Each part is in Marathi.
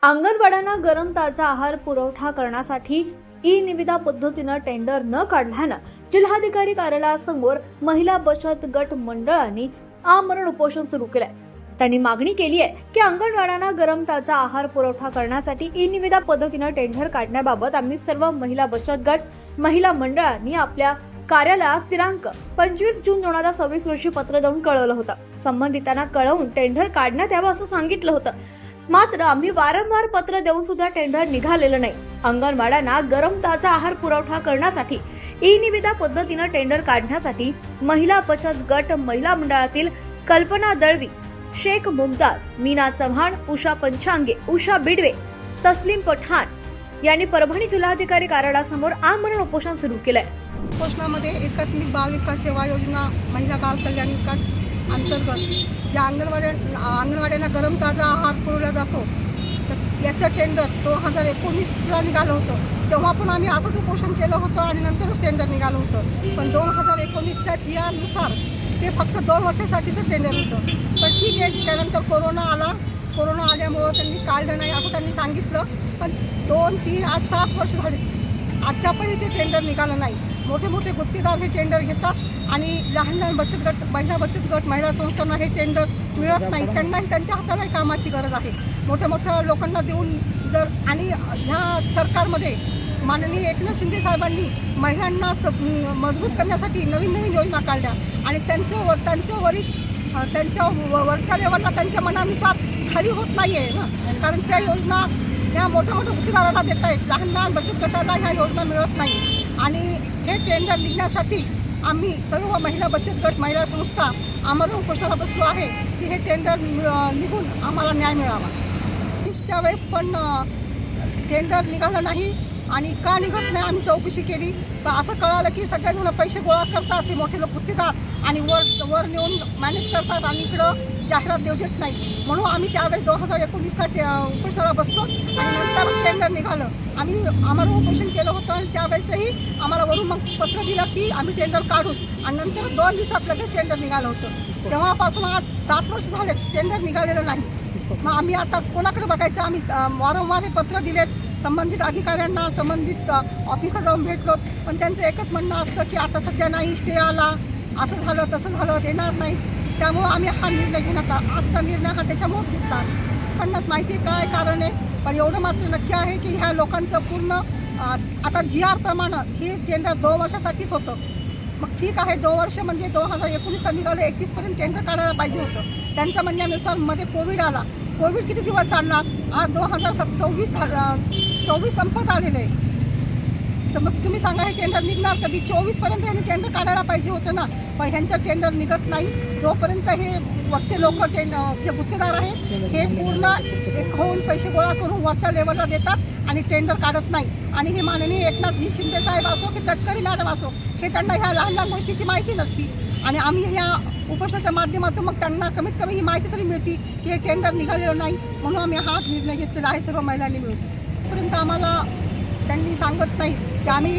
अंगणवाड्यांना गरम ताजा आहार पुरवठा करण्यासाठी ई निविदा पद्धतीनं टेंडर न काढल्यानं जिल्हाधिकारी कार्यालयासमोर महिला बचत गट मंडळांनी आमरण उपोषण सुरू केलंय। त्यांनी मागणी केली आहे की अंगणवाड्यांना गरम ताजा आहार पुरवठा करण्यासाठी ई निविदा पद्धतीनं टेंडर काढण्याबाबत आम्ही सर्व महिला बचत गट महिला मंडळांनी आपल्या कार्यालयास दिनांक 25 जून 2026 रोजी पत्र देऊन कळवलं होतं। संबंधितांना कळवून टेंडर काढण्यात यावं असं सांगितलं होतं। मात्र आम्ही वारंवार पत्र देऊन सुद्धा टेंडर निघालेलं नाही। अंगणवाड्यांना गरम ताजा आहार पुरवठा करण्यासाठी ई निविदा पद्धतीनं टेंडर काढण्यासाठी महिला बचत गट महिला मंडळातील कल्पना दळवी, शेख मुमताज, मीना चव्हाण, उषा पंचांगे, उषा बिडवे, तस्लीम पठाण यांनी परभणी जिल्हाधिकारी कार्यालयासमोर आमरण उपोषण सुरू केलंय। उपोषणामध्ये एकात्मिक बाल विकास सेवा योजना महिला बाल कल्याण विकास अंतर्गत ज्या अंगणवाड्यांना गरम ताजा आहार पुरवला जातो तर याचं टेंडर 2019ला निघालं होतं। तेव्हा पण आम्ही असंच उपोषण केलं होतं आणि नंतरच टेंडर निघालं होतं। पण 2019च्या GR-नुसार ते फक्त 2 वर्षासाठीचं टेंडर होतं। पण ठीक आहे, त्यानंतर कोरोना आल्यामुळं त्यांनी काढलं नाही असं त्यांनी सांगितलं। पण 2, 3, आज 7 वर्ष झाली, अद्यापही ते टेंडर निघालं नाही। मोठे मोठे गुत्तेदार हे टेंडर घेतात आणि लहान लहान बचत गट महिला संस्थांना हे टेंडर मिळत नाही। त्यांनाही त्यांच्या हातालाही कामाची गरज आहे। मोठ्या मोठ्या लोकांना देऊन जर आणि ह्या सरकारमध्ये माननीय एकनाथ शिंदे साहेबांनी महिलांना मजबूत करण्यासाठी नवीन योजना काढल्या आणि त्यांच्या वरच्या लेवलला त्यांच्या मनानुसार खाली होत नाही आहे ना, कारण त्या योजना ह्या मोठ्या गुत्तेदारांना देत आहेत, लहान बचत गटाला ह्या योजना मिळत नाही। आणि हे टेंडर निघण्यासाठी आम्ही सर्व महिला बचत गट महिला संस्था आमरण उपोषणाला बसलो आहे की हे टेंडर निघून आम्हाला न्याय मिळावा। 30च्या वेळेस पण टेंडर निघालं नाही आणि का निघत नाही आम्ही चौकशी केली, पण असं कळालं की सगळेजण पैसे गोळा करतात, ते मोठे गुत्तेदार आणि वर नेऊन मॅनेज करतात आणि इकडं जाहिरात देऊ देत नाही। म्हणून आम्ही त्यावेळेस 2019ला उपोषणाला बसलो आणि नंतरच टेंडर निघालं। आम्ही आम्हाला उपोषण केलं होतं आणि त्यावेळेसही आम्हाला वरून मग पत्र दिलं की आम्ही टेंडर काढू आणि नंतर 2 दिवसात लगेच टेंडर निघालं होतं। तेव्हापासून आज 7 वर्ष झाले टेंडर निघालेलं नाही। मग आम्ही आता कोणाकडे बघायचं? आम्ही वारंवार हे पत्र दिलेत संबंधित अधिकाऱ्यांना, संबंधित ऑफिसला जाऊन भेटलो, पण त्यांचं एकच म्हणणं असतं की आता सध्या नाही, स्टे आला, असं झालं तसं झालं, देणार नाही। त्यामुळं आम्ही हा निर्णय घेण्यात आजचा निर्णय हा त्याच्यामुळे घेतला। त्यांनाच माहिती आहे काय कारण आहे, पण एवढं मात्र नक्की आहे की ह्या लोकांचं पूर्ण आता GR प्रमाणे हे टेंडर 2 वर्षासाठीच होतं। मग ठीक आहे, 2 वर्ष म्हणजे 2019ला निघालं, 21पर्यंत टेंडर काढायला पाहिजे होतं। त्यांच्या म्हणण्यानुसार मध्ये कोविड आला, कोविड किती दिवस चालणार? आज 2024 संपत आलेलं आहे, तर मग तुम्ही सांगा हे टेंडर निघणार कधी? 24पर्यंत ह्यांनी टेंडर काढायला पाहिजे होतं ना, पण ह्यांचं टेंडर निघत नाही। जोपर्यंत हे वरचे लोक जे गुत्तेदार आहेत हे पूर्ण एक होऊन पैसे गोळा करून वरच्या लेवलला देतात आणि टेंडर काढत नाही। आणि हे माननीय एकनाथजी शिंदे साहेब असो की तटकरी मॅडम असो, हे त्यांना ह्या लहान गोष्टीची माहिती नसती आणि आम्ही ह्या उपोषणाच्या माध्यमातून मग त्यांना कमीत कमी ही माहिती तरी मिळती की हे टेंडर निघालेलं नाही। म्हणून आम्ही हा निर्णय घेतलेला आहे सर्व महिलांनी मिळून। तोपर्यंत आम्हाला त्यांनी सांगत नाही की आम्ही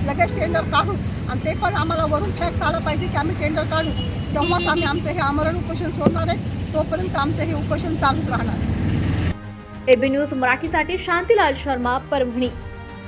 लगेच टेंडर काढू आणि ते पण आम्हाला वरून फॅक्स आला पाहिजे की आम्ही टेंडर काढू, तेव्हाच आम्ही आमचं हे आमरण उपोषण सोडणार आहे। तोपर्यंत आमचं हे उपोषण चालूच राहणार। AB न्यूज मराठीसाठी शांतीलाल शर्मा, परभणी।